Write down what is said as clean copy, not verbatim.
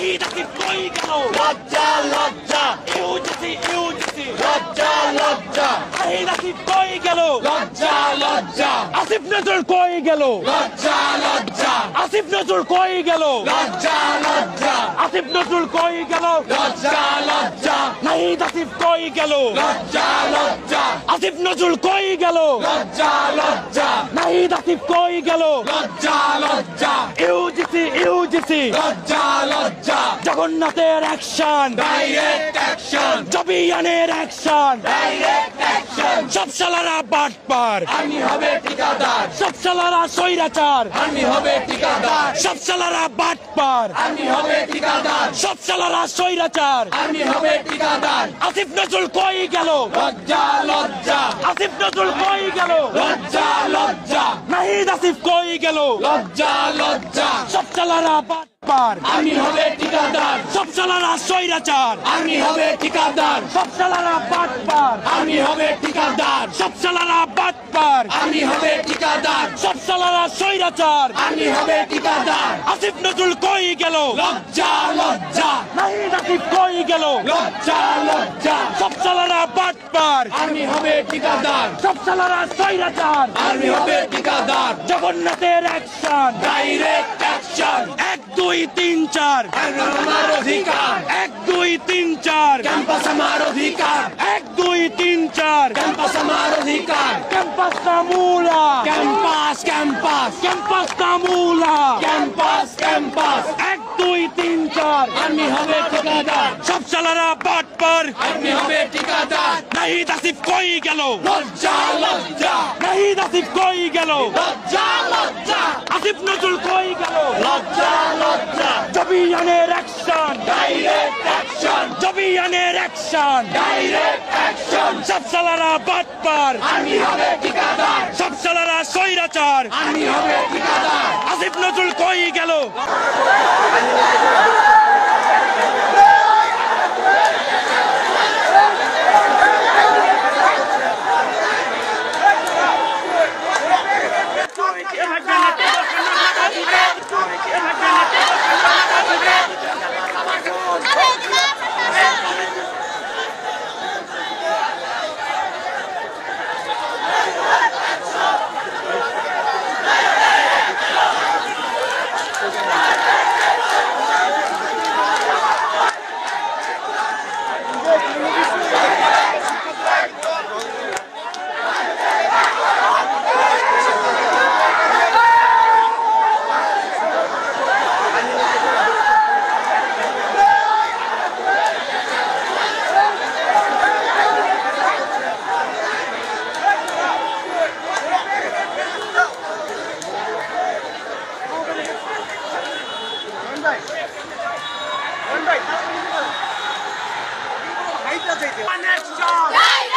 নাহিদ আসিফ কই গেল লজ্জা লজ্জা ইউজিসি ইউজিসি লজ্জা লজ্জা নাহিদ আসিফ কই গেল লজ্জা লজ্জা আসিফ নজরুল কই গেল লজ্জা লজ্জা আসিফ নজরুল কই গেল লজ্জা লজ্জা আসিফ নজরুল কই গেল লজ্জা লজ্জা নাহিদ আসিফ কই গেল লজ্জা লজ্জা আসিফ নজরুল কই গেল লজ্জা লজ্জা নাহিদ আসিফ কই গেল লজ্জা লজ্জা ইউজিসি ইউজিসি লজ্জা লজ্জা জগন্নাথের অ্যাকশন ডাইরেক্ট অ্যাকশন জবিয়ানের অ্যাকশন ডাইরেক্ট অ্যাকশন সব শালারা বাটপার আমি হবে ঠিকাদার সব শালারা স্বৈরাচার আমি হবে ঠিকাদার সব শালারা বাটপার আমি হবে ঠিকাদার সব শালারা স্বৈরাচার আমি হবে ঠিকাদার আসিফ নজরুল কই গেল লজ্জা লজ্জা আসিফ নজরুল কই গেল লজ্জা লজ্জা নাহিদ আসিফ কই গেল লজ্জা লজ্জা সব শালারা বাটপার আমি হবে ঠিকাদার সব শালারা স্বৈরাচার আমি হবে ঠিকাদার সব শালারা বাটপার আমি হবে ঠিকাদার সব শালারা বাটপার আমি হবে ঠিকাদার সব শালারা স্বৈরাচার আমি হবে ঠিকাদার আসিফ নজরুল কই গেল লজ্জা লজ্জা নাহিদ আসিফ কই গেল লজ্জা লজ্জা সব শালারা বাটপার আমি হবে ঠিকাদার সব শালারা স্বৈরাচার আমি হবে ঠিকাদার জগন্নাথের অ্যাকশন ডাইরেক্ট অ্যাকশন 1 2 3 4 আমার অধিকার 1 2 3 4 ক্যাম্পাস আমার অধিকার 1 2 3 4 ক্যাম্পাস আমার অধিকার ক্যাম্পাস কামুলা ক্যাম্পাস ক্যাম্পাস ক্যাম্পাস কামুলা ক্যাম্পাস ক্যাম্পাস 1 2 3 4 আমি হবে ঠিকাদার সব শালারা বাটপার আমি হবে ঠিকাদার নাহিদ আসিফ কই গেল লজ্জা লজ্জা নাহিদ আসিফ কই গেল লজ্জা লজ্জা আসিফ নজরুল কই গেল লজ্জা লজ্জা জবিয়ানের অ্যাকশন ডাইরেক্ট অ্যাকশন জবিয়ানের অ্যাকশন ডাইরেক্ট অ্যাকশন সব শালারা বাটপার আমি হবে ঠিকাদার সব শালারা স্বৈরাচার আমি হবে ঠিকাদার আসিফ নজরুল কই গেল Connection!